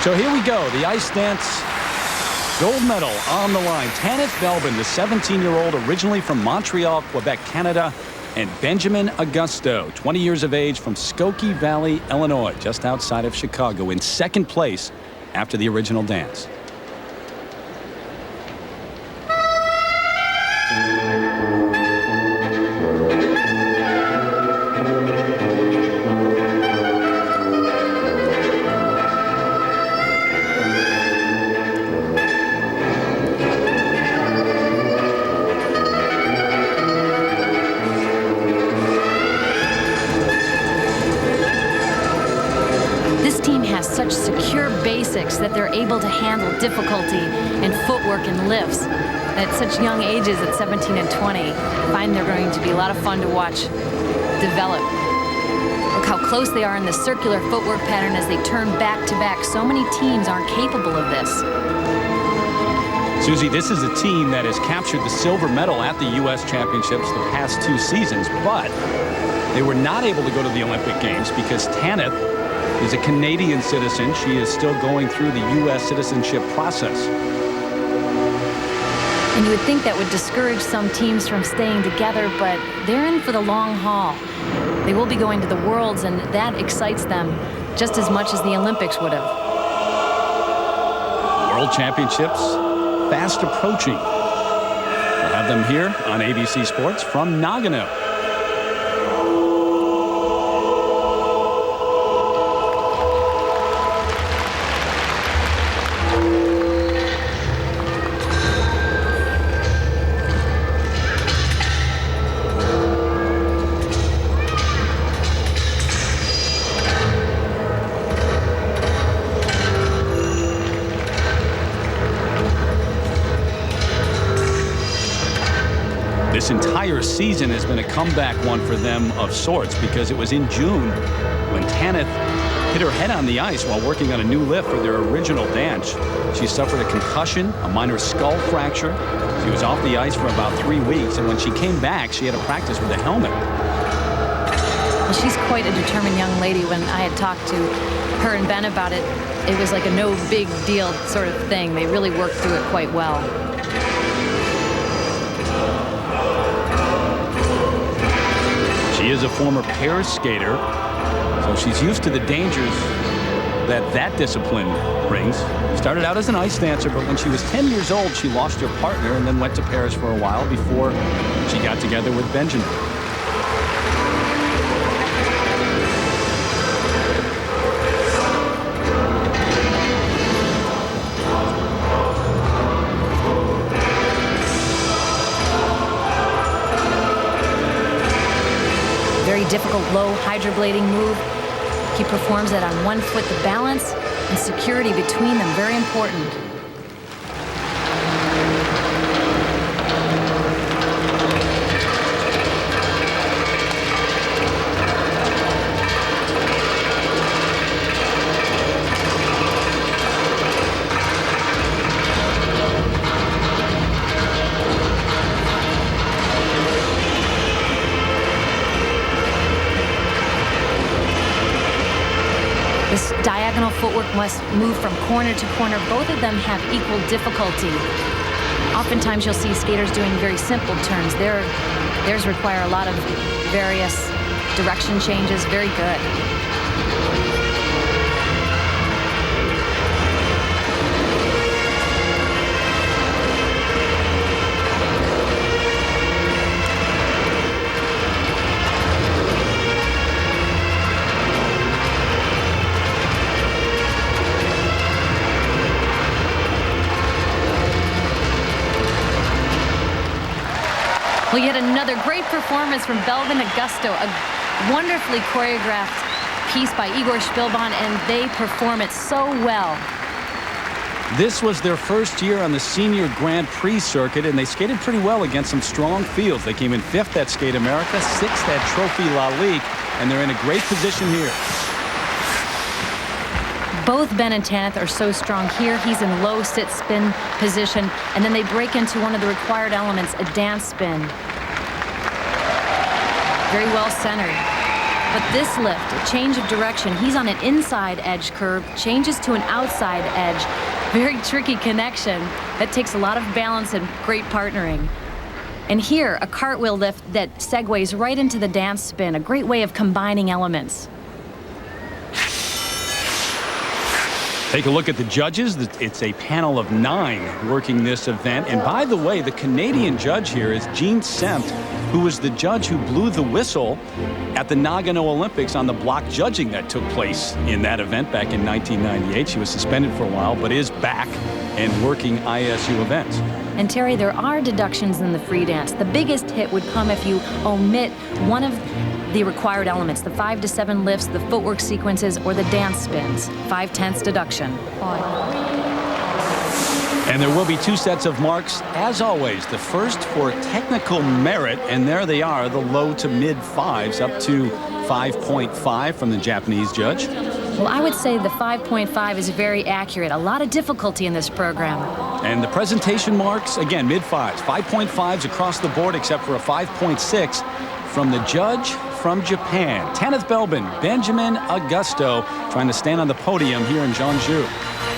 So here we go. The ice dance gold medal on the line. TANITH Belbin, the 17-year-old originally from Montreal, Quebec, Canada, and Benjamin Agosto, 20 years of age from Skokie Valley, Illinois, just outside of Chicago, in second place after the original dance. Such secure basics that they're able to handle difficulty in footwork and lifts at such young ages, at 17 and 20. I find they're going to be a lot of fun to watch develop. Look how close they are in the circular footwork pattern as they turn back to back. So many teams aren't capable of this. Susie, this is a team that has captured the silver medal at the U.S. Championships the past 2 seasons, but they were not able to go to the Olympic Games because TANITH is a Canadian citizen. She is still going through the U.S. citizenship process. And you would think that would discourage some teams from staying together, but they're in for the long haul. They will be going to the Worlds, and that excites them just as much as the Olympics would have. World Championships fast approaching. We'll have them here on ABC Sports from Nagano. This entire season has been a comeback one for them of sorts, because it was in June when TANITH hit her head on the ice while working on a new lift for their original dance. She suffered a concussion, a minor skull fracture. She was off the ice for about 3 weeks, and when she came back, she had to practice with a helmet. Well, she's quite a determined young lady. When I had talked to her and Ben about it, it was like a no big deal sort of thing. They really worked through it quite well. She is a former pair skater, so she's used to the dangers that discipline brings. Started out as an ice dancer, but when she was 10 years old, she lost her partner and then went to Paris for a while before she got together with Benjamin. Very difficult low hydroblading move. He performs it on one foot. The balance and security between them, very important. This diagonal footwork must move from corner to corner. Both of them have equal difficulty. Oftentimes you'll see skaters doing very simple turns. Theirs require a lot of various direction changes. Very good. Well, yet another great performance from Belbin Agosto. A wonderfully choreographed piece by Igor Belbin, and they perform it so well. This was their first year on the Senior Grand Prix circuit, and they skated pretty well against some strong fields. They came in 5th at Skate America, 6th at Trophy La Ligue, and they're in a great position here. Both Ben and TANITH are so strong here. He's in low sit spin position, and then they break into one of the required elements, a dance spin. Very well centered. But this lift, a change of direction, he's on an inside edge curve, changes to an outside edge. Very tricky connection. That takes a lot of balance and great partnering. And here, a cartwheel lift that segues right into the dance spin, a great way of combining elements. Take a look at the judges. It's a panel of 9 working this event. And by the way, the Canadian judge here is Jean Semt, who was the judge who blew the whistle at the Nagano Olympics on the block judging that took place in that event back in 1998. She was suspended for a while, but is back and working ISU events. And Terry, there are deductions in the free dance. The biggest hit would come if you omit one of the required elements, the 5 to 7 lifts, the footwork sequences, or the dance spins. 5/10 deduction. And there will be 2 sets of marks, as always. The first for technical merit, and there they are, the low to mid 5s, up to 5.5 from the Japanese judge. Well, I would say the 5.5 is very accurate. A lot of difficulty in this program. And the presentation marks, again, mid 5s. 5.5s across the board, except for a 5.6 from the judge from Japan. TANITH Belbin, Benjamin Agosto, trying to stand on the podium here in Jeonju.